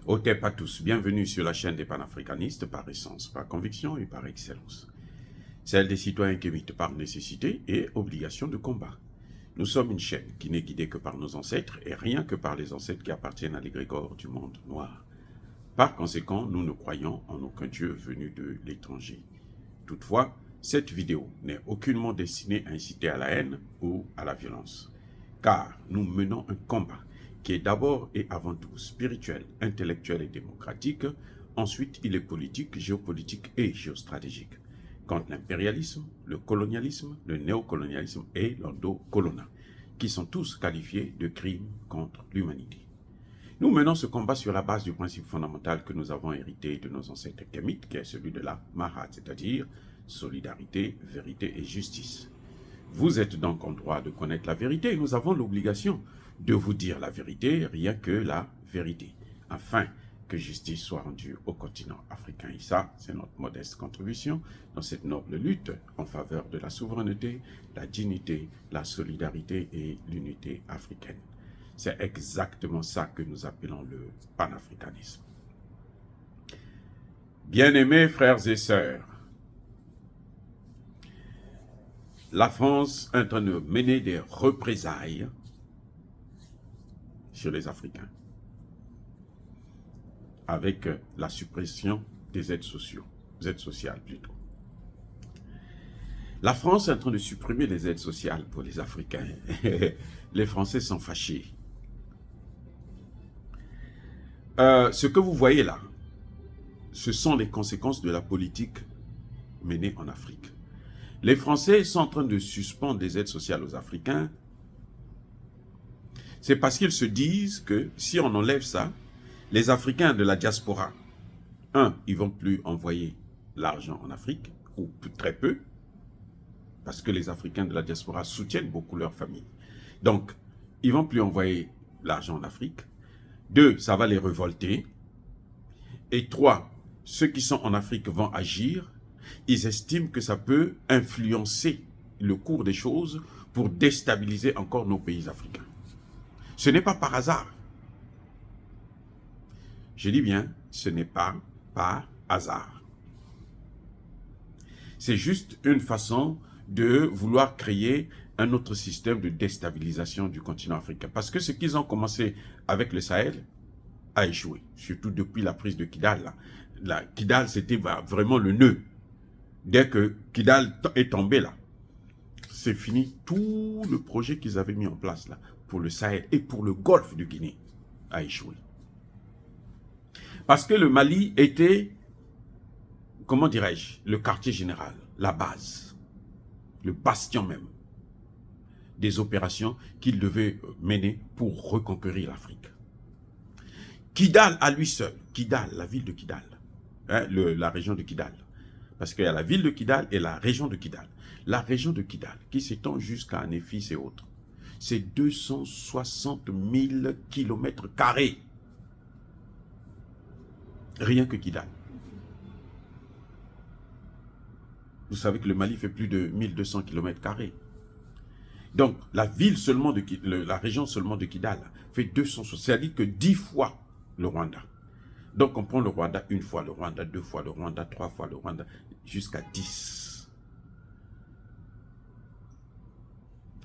Otep à tous, bienvenue sur la chaîne des panafricanistes par essence, par conviction et par excellence. Celle des citoyens qui émitent par nécessité et obligation de combat. Nous sommes une chaîne qui n'est guidée que par nos ancêtres et rien que par les ancêtres qui appartiennent à l'égrégore du monde noir. Par conséquent, nous ne croyons en aucun Dieu venu de l'étranger. Toutefois, cette vidéo n'est aucunement destinée à inciter à la haine ou à la violence. Car nous menons un combat qui est d'abord et avant tout spirituel, intellectuel et démocratique. Ensuite, il est politique, géopolitique et géostratégique. Contre l'impérialisme, le colonialisme, le néocolonialisme et l'endocolonat, qui sont tous qualifiés de crimes contre l'humanité. Nous menons ce combat sur la base du principe fondamental que nous avons hérité de nos ancêtres kémites, qui est celui de la Mahat, c'est-à-dire solidarité, vérité et justice. Vous êtes donc en droit de connaître la vérité et nous avons l'obligation de vous dire la vérité, rien que la vérité, afin que justice soit rendue au continent africain. Et ça, c'est notre modeste contribution dans cette noble lutte en faveur de la souveraineté, la dignité, la solidarité et l'unité africaine. C'est exactement ça que nous appelons le panafricanisme. Bien-aimés frères et sœurs, la France est en train de mener des représailles sur les Africains avec la suppression des aides sociales plutôt. La France est en train de supprimer les aides sociales pour les Africains. Les Français sont fâchés. Ce que vous voyez là, ce sont les conséquences de la politique menée en Afrique. Les Français sont en train de suspendre les aides sociales aux Africains. C'est parce qu'ils se disent que si on enlève ça, les Africains de la diaspora, ils ne vont plus envoyer l'argent en Afrique, ou très peu, parce que les Africains de la diaspora soutiennent beaucoup leur famille. Donc, ils ne vont plus envoyer l'argent en Afrique. 2, ça va les révolter. Et 3, ceux qui sont en Afrique vont agir. Ils estiment que ça peut influencer le cours des choses pour déstabiliser encore nos pays africains. Ce n'est pas par hasard. Je dis bien, ce n'est pas par hasard. C'est juste une façon de vouloir créer un autre système de déstabilisation du continent africain. Parce que ce qu'ils ont commencé avec le Sahel a échoué, surtout depuis la prise de Kidal. Kidal, c'était vraiment le nœud. Dès que Kidal est tombé là, c'est fini. Tout le projet qu'ils avaient mis en place là, pour le Sahel et pour le Golfe de Guinée, a échoué. Parce que le Mali était, comment dirais-je, le quartier général, la base, le bastion même des opérations qu'il devait mener pour reconquérir l'Afrique. Kidal à lui seul, Kidal, la ville de Kidal, la région de Kidal, parce qu'il y a la ville de Kidal et la région de Kidal. La région de Kidal, qui s'étend jusqu'à Néfis et autres, c'est 260 000 km². Rien que Kidal. Vous savez que le Mali fait plus de 1200 km². Donc, la ville seulement de la région seulement de Kidal fait 260, c'est-à-dire que 10 fois le Rwanda. Donc, on prend le Rwanda une fois, le Rwanda 2 fois, le Rwanda 3 fois, le Rwanda jusqu'à 10.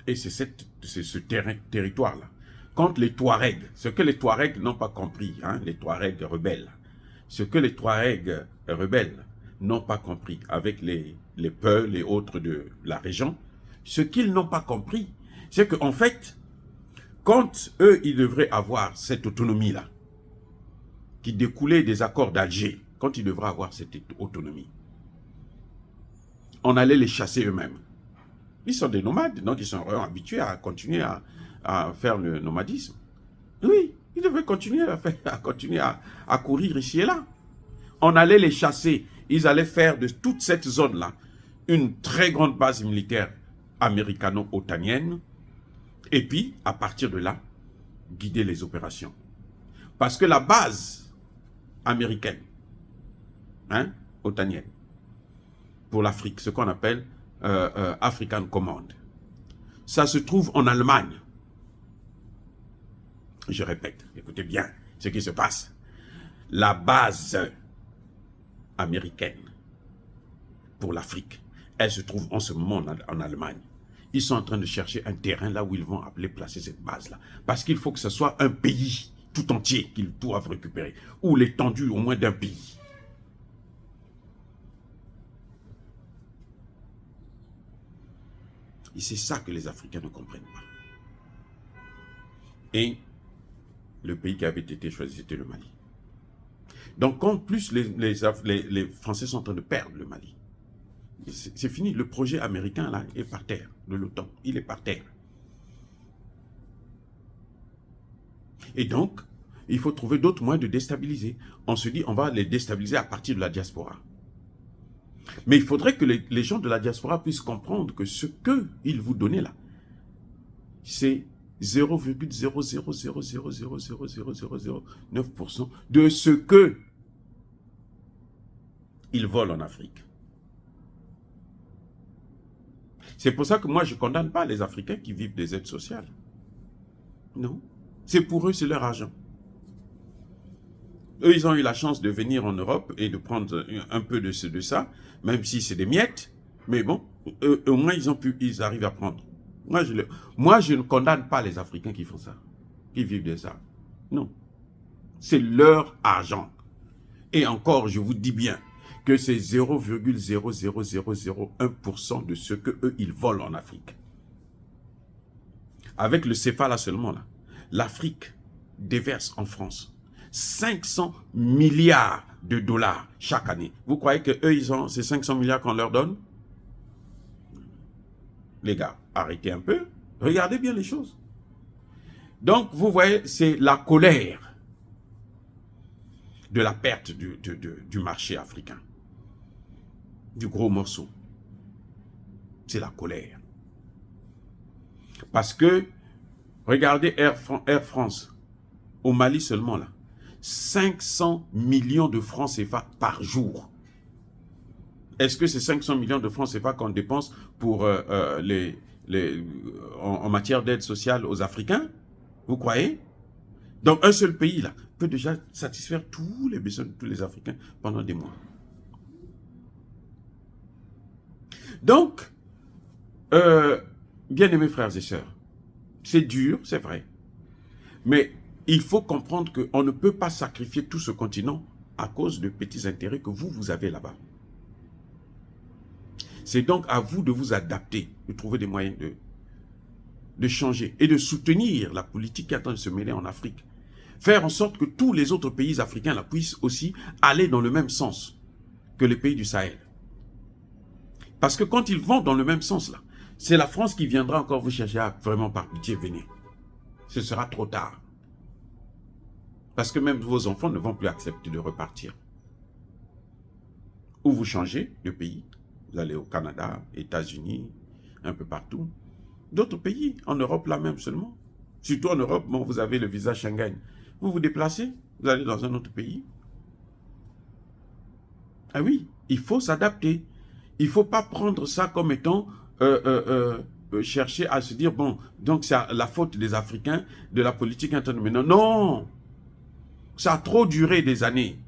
Et c'est ce territoire-là. Contre les Touaregs, ce que les Touaregs n'ont pas compris, les Touaregs rebelles, ce que les Touaregs rebelles n'ont pas compris avec les Peuls et autres de la région, ce qu'ils n'ont pas compris, c'est qu'en fait, quand eux, ils devraient avoir cette autonomie-là, qui découlait des accords d'Alger, quand ils devraient avoir cette autonomie, on allait les chasser eux-mêmes. Ils sont des nomades, donc ils sont vraiment habitués à continuer à faire le nomadisme. Oui, ils devraient continuer à courir ici et là. On allait les chasser. Ils allaient faire de toute cette zone-là une très grande base militaire américano-otanienne. Et puis, à partir de là, guider les opérations. Parce que la base américaine, otanienne, pour l'Afrique, ce qu'on appelle African Command, ça se trouve en Allemagne. Je répète, écoutez bien ce qui se passe. la base américaine pour l'Afrique, elle se trouve en ce moment en Allemagne. Ils sont en train de chercher un terrain là où ils vont appeler placer cette base-là. Parce qu'il faut que ce soit un pays tout entier qu'ils doivent récupérer, ou l'étendue au moins d'un pays. Et c'est ça que les Africains ne comprennent pas. Et le pays qui avait été choisi, c'était le Mali. Donc, en plus, les Français sont en train de perdre le Mali. C'est fini. Le projet américain, là, est par terre, de l'OTAN. Il est par terre. Et donc, il faut trouver d'autres moyens de déstabiliser. On se dit, on va les déstabiliser à partir de la diaspora. Mais il faudrait que les gens de la diaspora puissent comprendre que ce qu'ils vous donnaient là, c'est 0,000000009% de ce que ils volent en Afrique. C'est pour ça que moi, je ne condamne pas les Africains qui vivent des aides sociales. Non. C'est pour eux, c'est leur argent. Eux, ils ont eu la chance de venir en Europe et de prendre un peu de ça, même si c'est des miettes. Mais bon, au moins, ils arrivent à prendre. Moi, je ne condamne pas les Africains qui font ça, qui vivent de ça. Non. C'est leur argent. Et encore, je vous dis bien que c'est 0,00001% de ce qu'eux, ils volent en Afrique. Avec le CFA là seulement, là, l'Afrique déverse en France 500 milliards de dollars chaque année. Vous croyez qu'eux, ils ont ces 500 milliards qu'on leur donne? Les gars, arrêtez un peu. Regardez bien les choses. Donc, vous voyez, c'est la colère de la perte du marché africain. Du gros morceau. C'est la colère. Parce que, regardez Air France, au Mali seulement là, 500 millions de francs CFA par jour. Est-ce que c'est 500 millions de francs CFA qu'on dépense pour en matière d'aide sociale aux Africains? Vous croyez? Donc un seul pays là peut déjà satisfaire tous les besoins de tous les Africains pendant des mois. Donc, bien-aimés frères et sœurs, c'est dur, c'est vrai. Mais il faut comprendre qu'on ne peut pas sacrifier tout ce continent à cause de petits intérêts que vous avez là-bas. C'est donc à vous de vous adapter, de trouver des moyens de changer et de soutenir la politique qui est en train de se mêler en Afrique. Faire en sorte que tous les autres pays africains là, puissent aussi aller dans le même sens que les pays du Sahel. Parce que quand ils vont dans le même sens là, c'est la France qui viendra encore vous chercher à vraiment par pitié venir. Ce sera trop tard. Parce que même vos enfants ne vont plus accepter de repartir. Ou vous changez de pays. Vous allez au Canada, États-Unis, un peu partout. D'autres pays, en Europe là même seulement. Surtout en Europe, bon, vous avez le visa Schengen. Vous vous déplacez, vous allez dans un autre pays. Ah oui, il faut s'adapter. Il ne faut pas prendre ça comme étant chercher à se dire, bon, donc c'est la faute des Africains, de la politique internationale. Non, ça a trop duré des années.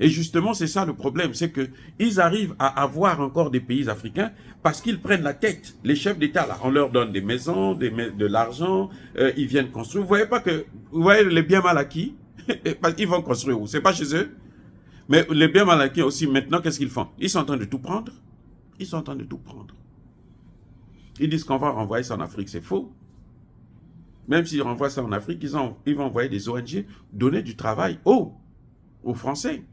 Et justement, c'est ça le problème, c'est qu'ils arrivent à avoir encore des pays africains parce qu'ils prennent la tête. Les chefs d'État, là, on leur donne des maisons, de l'argent, ils viennent construire. Vous voyez pas que, vous voyez les biens mal acquis, ils vont construire où? C'est pas chez eux. Mais les biens mal acquis aussi, maintenant, qu'est-ce qu'ils font? Ils sont en train de tout prendre. Ils sont en train de tout prendre. Ils disent qu'on va renvoyer ça en Afrique, c'est faux. Même s'ils renvoient ça en Afrique, ils vont envoyer des ONG donner du travail aux Français.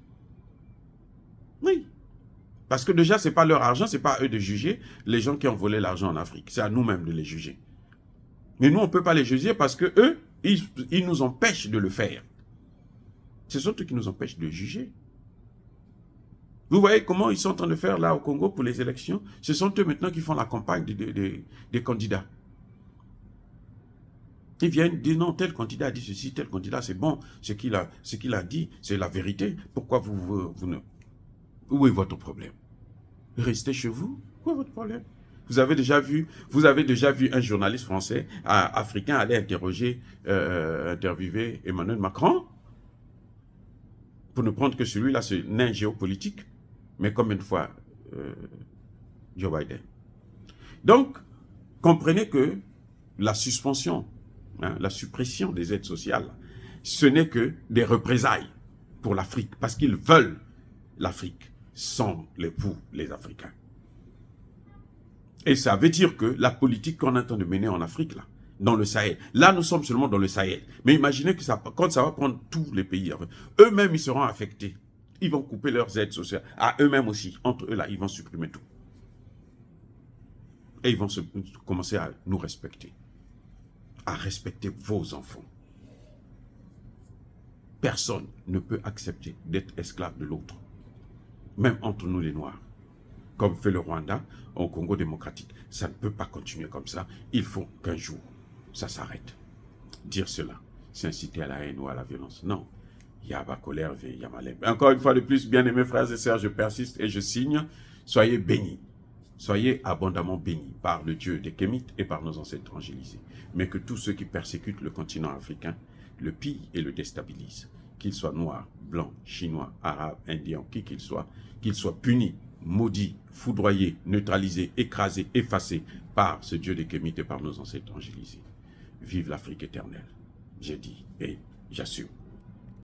Oui. Parce que déjà, ce n'est pas leur argent, ce n'est pas à eux de juger les gens qui ont volé l'argent en Afrique. C'est à nous-mêmes de les juger. Mais nous, on ne peut pas les juger parce que eux, ils nous empêchent de le faire. Ce sont eux qui nous empêchent de juger. Vous voyez comment ils sont en train de faire là au Congo pour les élections? Ce sont eux maintenant qui font la campagne des candidats. Ils viennent dire non, tel candidat a dit ceci, tel candidat c'est bon, ce qu'il a dit, c'est la vérité. Pourquoi vous ne... Où est votre problème? Restez chez vous. Où est votre problème? Vous avez déjà vu un journaliste français, africain, aller interviewer Emmanuel Macron? pour ne prendre que celui-là, ce nain géopolitique, mais combien de fois Joe Biden. Donc, comprenez que la suspension, la suppression des aides sociales, ce n'est que des représailles pour l'Afrique, parce qu'ils veulent l'Afrique sans pour les Africains. Et ça veut dire que la politique qu'on est en train de mener en Afrique, là, dans le Sahel, là nous sommes seulement dans le Sahel, mais imaginez que ça, quand ça va prendre tous les pays, eux-mêmes ils seront affectés. Ils vont couper leurs aides sociales à eux-mêmes aussi. Entre eux, là, ils vont supprimer tout. Et ils vont commencer à nous respecter. À respecter vos enfants. Personne ne peut accepter d'être esclave de l'autre. Même entre nous les Noirs. Comme fait le Rwanda au Congo démocratique. Ça ne peut pas continuer comme ça. Il faut qu'un jour, ça s'arrête. Dire cela, c'est inciter à la haine ou à la violence. Non. Yaba colère, Yamalem. Encore une fois de plus, bien-aimés frères et sœurs, je persiste et je signe. Soyez bénis. Soyez abondamment bénis par le Dieu des Kémites et par nos ancêtres angélisés. Mais que tous ceux qui persécutent le continent africain le pillent et le déstabilisent. Qu'ils soient noirs, blancs, chinois, arabes, indiens, qui qu'ils soient punis, maudits, foudroyés, neutralisés, écrasés, effacés par ce Dieu des Kémites et par nos ancêtres angélisés. Vive l'Afrique éternelle. J'ai dit et j'assure.